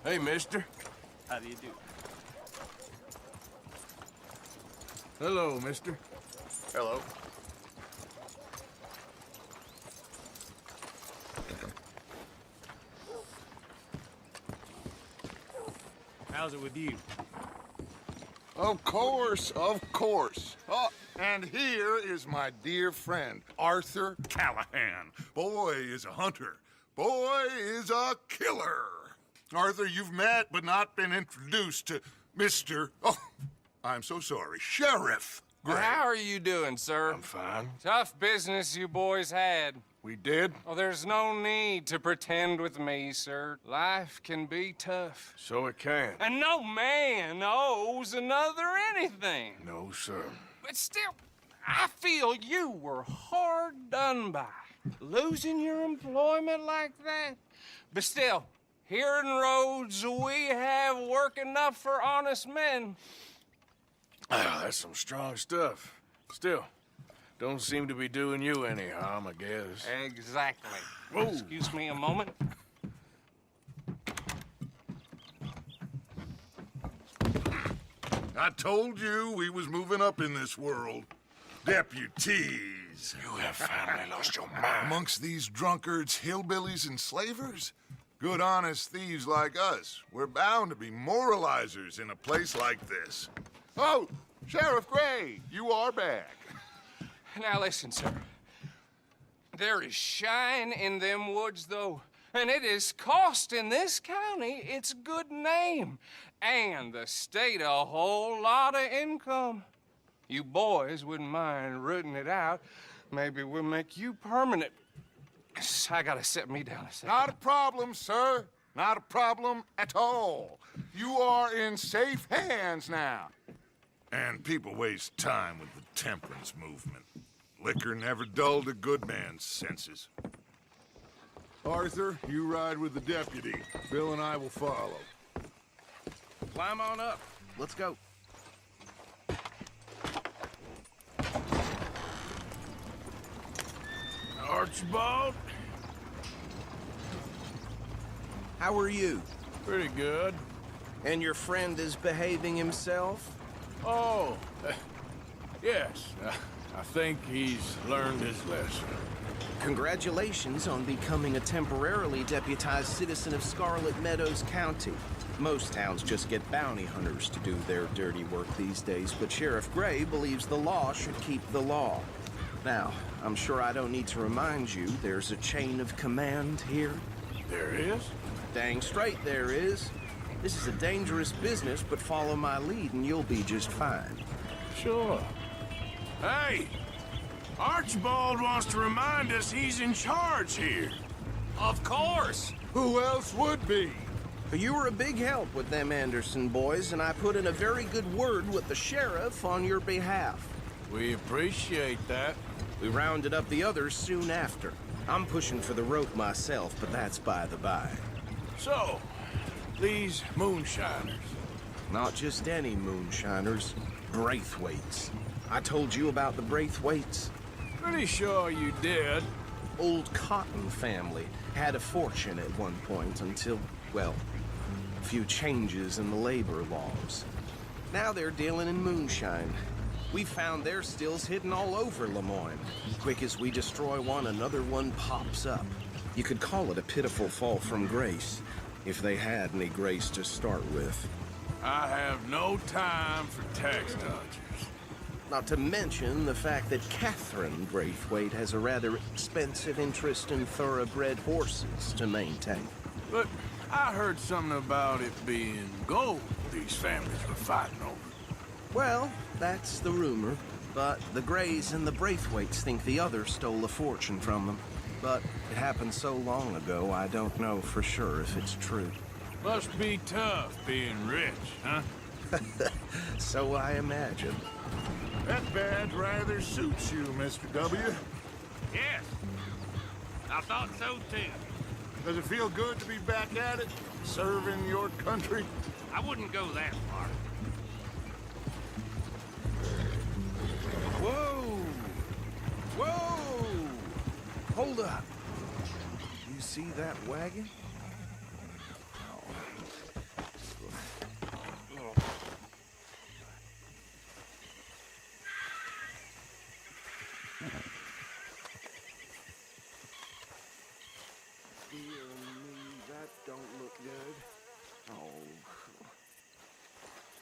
Hey, mister. How do you do? Hello, mister. Hello. How's it with you? Of course, of course. Oh, and here is my dear friend, Arthur Callahan. Boy is a hunter. Boy is a killer. Arthur, you've met but not been introduced to Mr. Oh, I'm so sorry, Sheriff Gray. How are you doing, sir? I'm fine. Tough business you boys had. We did? Oh, there's no need to pretend with me, sir. Life can be tough. So it can. And no man owes another anything. No, sir. But still, I feel you were hard done by. Losing your employment like that. But still, here in Rhodes, we have work enough for honest men. Ah, that's some strong stuff. Still, don't seem to be doing you any harm, I guess. Exactly. Whoa. Excuse me a moment. I told you we was moving up in this world. Deputies. You have finally lost your mind. Amongst these drunkards, hillbillies, and slavers? Good, honest thieves like us. We're bound to be moralizers in a place like this. Oh, Sheriff Gray, you are back. Now listen, sir. There is shine in them woods, though, and it is costing this county its good name and the state a whole lot of income. You boys wouldn't mind rooting it out. Maybe we'll make you permanent. I gotta set me down a second. Not a problem, sir. Not a problem at all. You are in safe hands now. And people waste time with the temperance movement. Liquor never dulled a good man's senses. Arthur, you ride with the deputy. Bill and I will follow. Climb on up. Let's go. Archibald? How are you? Pretty good. And your friend is behaving himself? Oh, yes. I think he's learned his lesson. Congratulations on becoming a temporarily deputized citizen of Scarlet Meadows County. Most towns just get bounty hunters to do their dirty work these days, but Sheriff Gray believes the law should keep the law. Now, I'm sure I don't need to remind you there's a chain of command here. There is? Dang straight there is. This is a dangerous business, but follow my lead and you'll be just fine. Sure. Hey! Archibald wants to remind us he's in charge here. Of course. Who else would be? You were a big help with them Anderson boys, and I put in a very good word with the sheriff on your behalf. We appreciate that. We rounded up the others soon after. I'm pushing for the rope myself, but that's by the by. So, these moonshiners. Not just any moonshiners, Braithwaites. I told you about the Braithwaites. Pretty sure you did. Old Cotton family had a fortune at one point until, well, a few changes in the labor laws. Now they're dealing in moonshine. We found their stills hidden all over Lemoyne. Quick as we destroy one, another one pops up. You could call it a pitiful fall from grace, if they had any grace to start with. I have no time for tax dodgers. Not to mention the fact that Catherine Braithwaite has a rather expensive interest in thoroughbred horses to maintain. But I heard something about it being gold these families were fighting over. Well, that's the rumor. But the Grays and the Braithwaites think the other stole a fortune from them. But it happened so long ago, I don't know for sure if it's true. Must be tough being rich, huh? So I imagine. That badge rather suits you, Mr. W. Yes. I thought so, too. Does it feel good to be back at it, serving your country? I wouldn't go that far. Whoa! Whoa! Hold up. You see that wagon? Oh.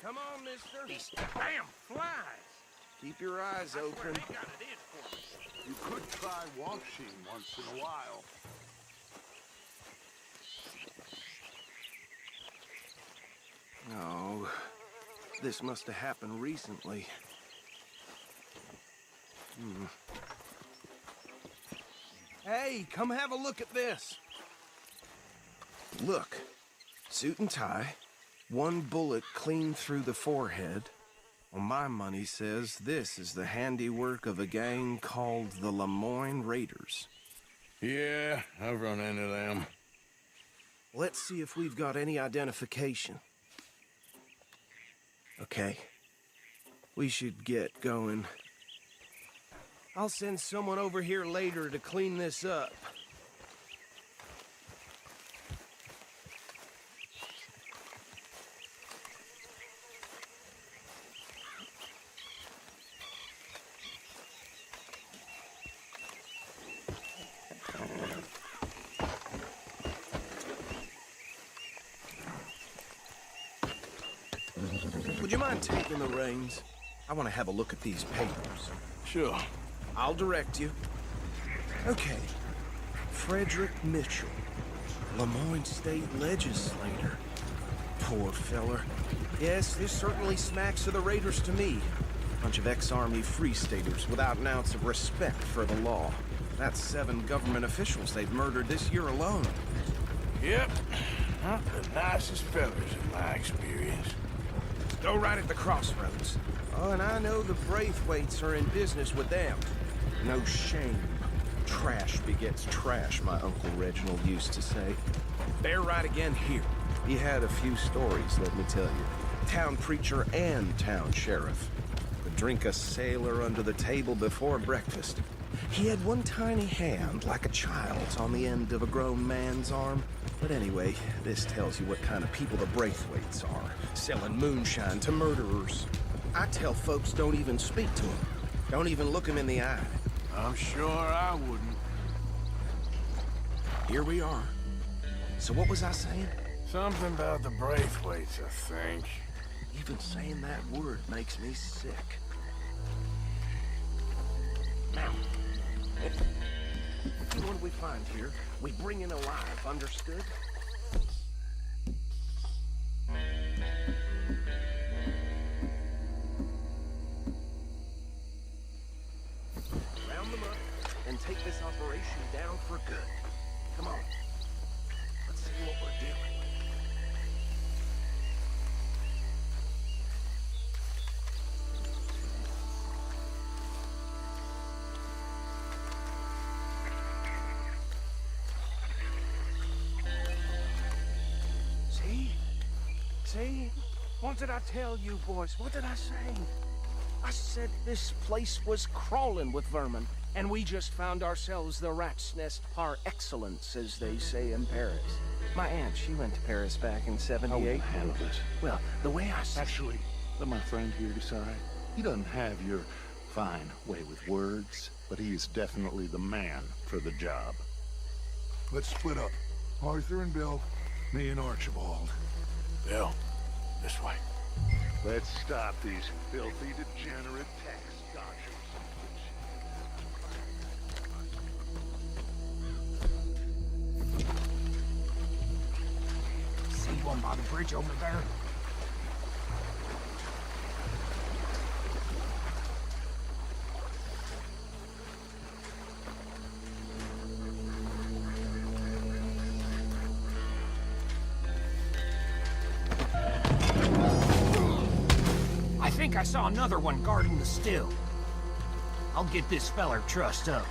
Come on, mister. These damn flies. Keep your eyes open. They got it in for me. You could try washing once in a while. Oh, this must have happened recently. Hey, come have a look at this. Look, suit and tie, one bullet clean through the forehead. Well, my money says this is the handiwork of a gang called the Lemoyne Raiders. Yeah, I've run into them. Let's see if we've got any identification. Okay. We should get going. I'll send someone over here later to clean this up. Would you mind taking the reins? I want to have a look at these papers. Sure. I'll direct you. Okay. Frederick Mitchell, Lemoyne State Legislator. Poor feller. Yes, this certainly smacks of the Raiders to me. Bunch of ex-Army Free Staters without an ounce of respect for the law. That's 7 government officials they've murdered this year alone. Yep. Not the nicest fellas in my experience. Go right at the crossroads. Oh, and I know the Braithwaites are in business with them. No shame. Trash begets trash, my Uncle Reginald used to say. They're right again here. He had a few stories, let me tell you. Town preacher and town sheriff. Could drink a sailor under the table before breakfast. He had one tiny hand, like a child's, on the end of a grown man's arm. But anyway, this tells you what kind of people the Braithwaites are. Selling moonshine to murderers. I tell folks don't even speak to them. Don't even look them in the eye. I'm sure I wouldn't. Here we are. So what was I saying? Something about the Braithwaites, I think. Even saying that word makes me sick. Now, anyone we find here, we bring in alive, understood? Round them up and take this operation down for good. Come on. Let's see what we're dealing with. See? What did I tell you, boys? What did I say? I said this place was crawling with vermin, and we just found ourselves the rat's nest par excellence, as they say in Paris. My aunt, she went to Paris back in '78. How handle this? Well, the way I Actually, let my friend here decide. He doesn't have your fine way with words, but he is definitely the man for the job. Let's split up. Arthur and Bill, me and Archibald. Bill, this way. Let's stop these filthy, degenerate tax dodgers. See one by the bridge over there? I think I saw another one guarding the still. I'll get this feller trussed up.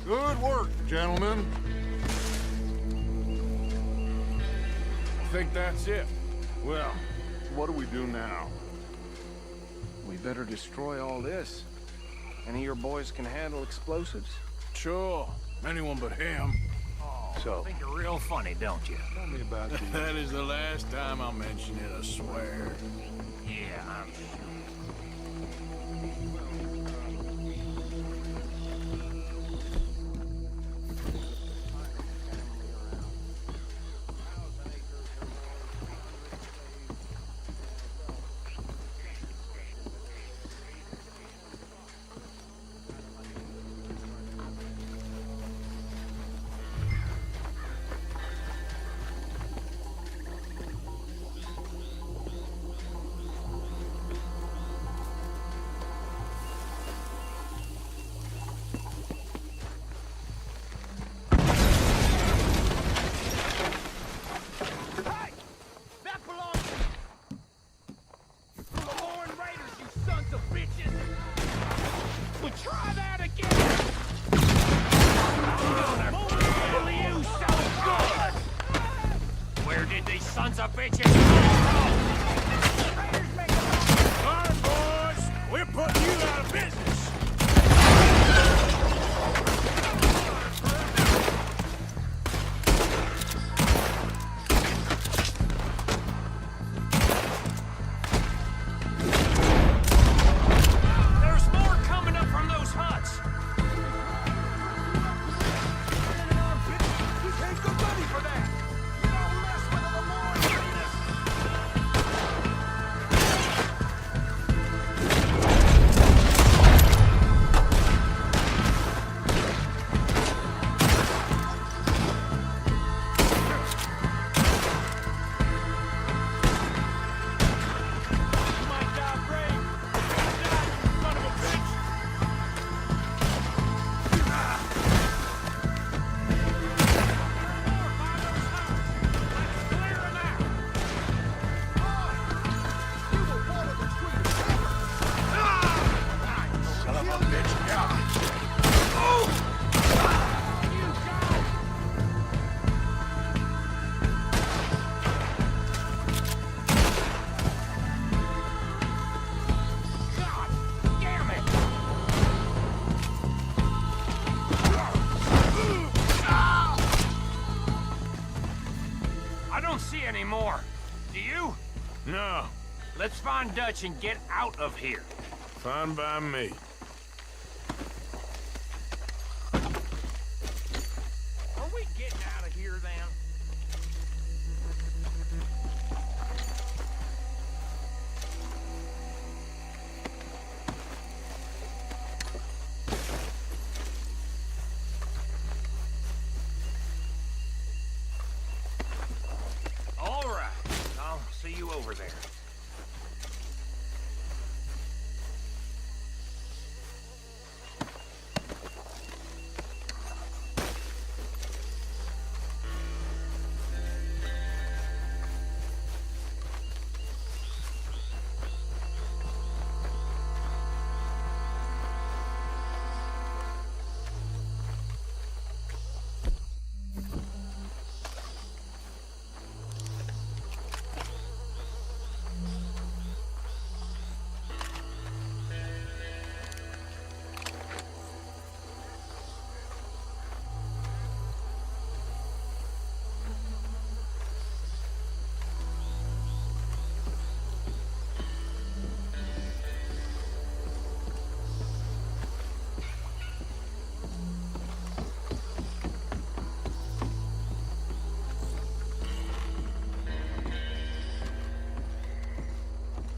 Good work, gentlemen. I think that's it. Well, what do we do now? We better destroy all this. Any of your boys can handle explosives? Sure. Anyone but him. I think you're real funny, don't you? Tell me about the... That is the last time I'll mention it, I swear. Yeah, I'm sure. Sons of bitches! Alright, boys. We're putting you out of business. There's more coming up from those huts! We paid good money for that! You don't mess with the anymore. Do you? No. Let's find Dutch and get out of here. Fine by me. Are we getting out of here then? All right. I'll see you over there.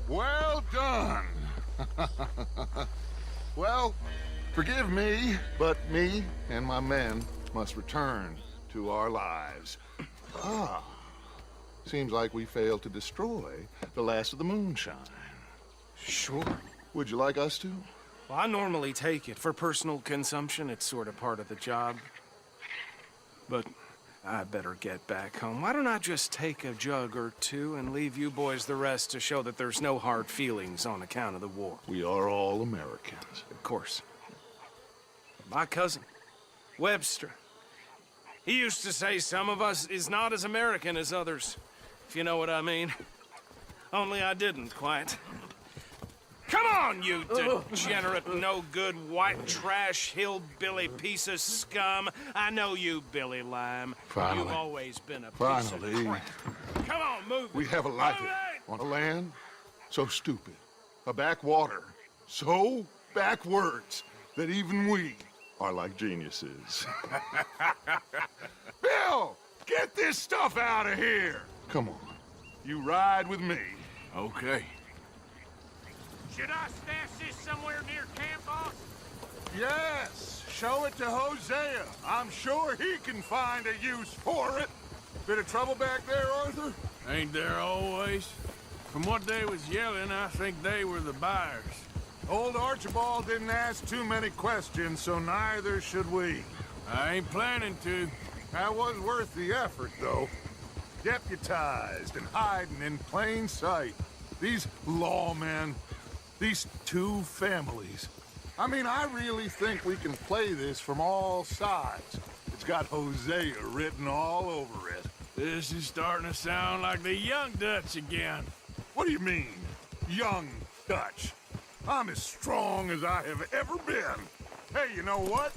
Well done. Well, forgive me, but me and my men must return to our lives. Ah, seems like we failed to destroy the last of the moonshine. Sure. Would you like us to? Well, I normally take it for personal consumption. It's sort of part of the job. But I better get back home. Why don't I just take a jug or two and leave you boys the rest to show that there's no hard feelings on account of the war? We are all Americans. Of course. My cousin, Webster. He used to say some of us is not as American as others, if you know what I mean. Only I didn't quite. Come on, you degenerate, no-good, white trash, hillbilly piece of scum. I know you, Billy Lime. Finally. You've always been a piece of crap. Come on, move it. We have a life Move it! on a land so stupid, a backwater so backwards that even we are like geniuses. Bill, get this stuff out of here. Come on, you ride with me. Okay. Should I stash this somewhere near camp, boss? Yes, show it to Hosea. I'm sure he can find a use for it. Bit of trouble back there, Arthur? Ain't there always? From what they was yelling, I think they were the buyers. Old Archibald didn't ask too many questions, so neither should we. I ain't planning to. That was worth the effort, though. Deputized and hiding in plain sight. These lawmen, these two families. I mean, I really think we can play this from all sides. It's got Hosea written all over it. This is starting to sound like the Young Dutch again. What do you mean, young Dutch? I'm as strong as I have ever been. Hey, you know what?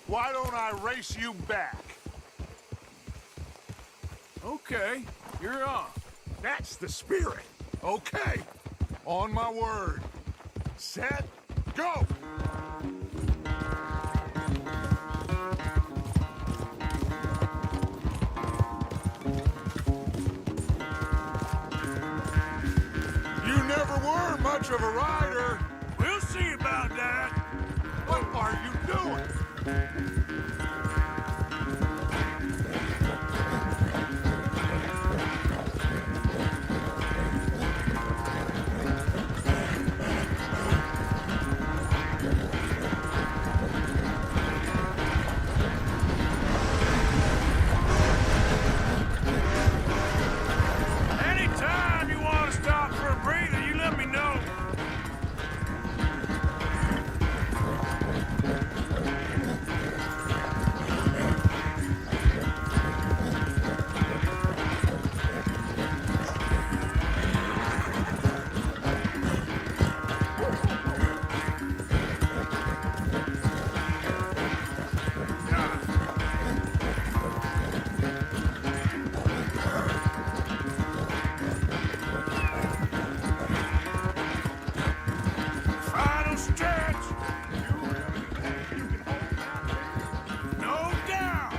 Why don't I race you back? Okay, you're on. That's the spirit. Okay, on my word. Set, go! You never were much of a rider. We'll see about that. What are you doing? Anytime you want to stop for a breather, you let me know. Final stretch. No doubt.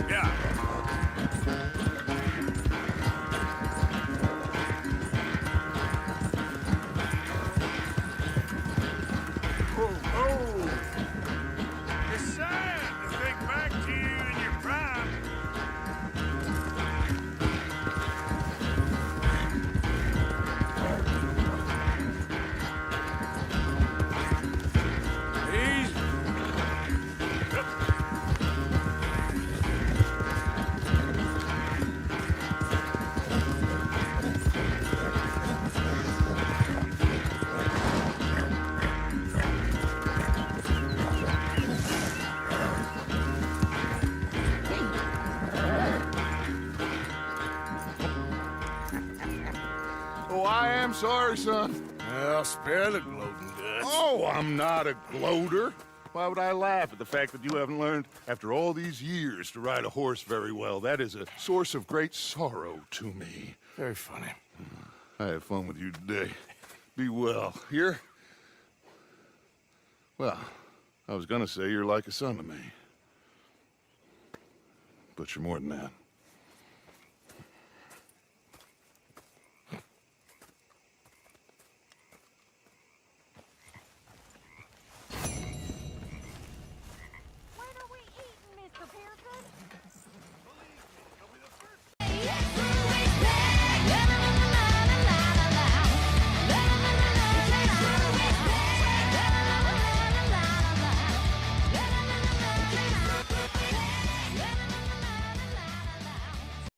Yeah. Oh. It's sad to think back to you in your prime. Easy. Oh, I am sorry, son. Well, spare the gloating guts. Oh, I'm not a gloater. Why would I laugh at the fact that you haven't learned, after all these years, to ride a horse very well? That is a source of great sorrow to me. Very funny. I had fun with you today. Be well. Here? Well, I was gonna say you're like a son to me. But you're more than that.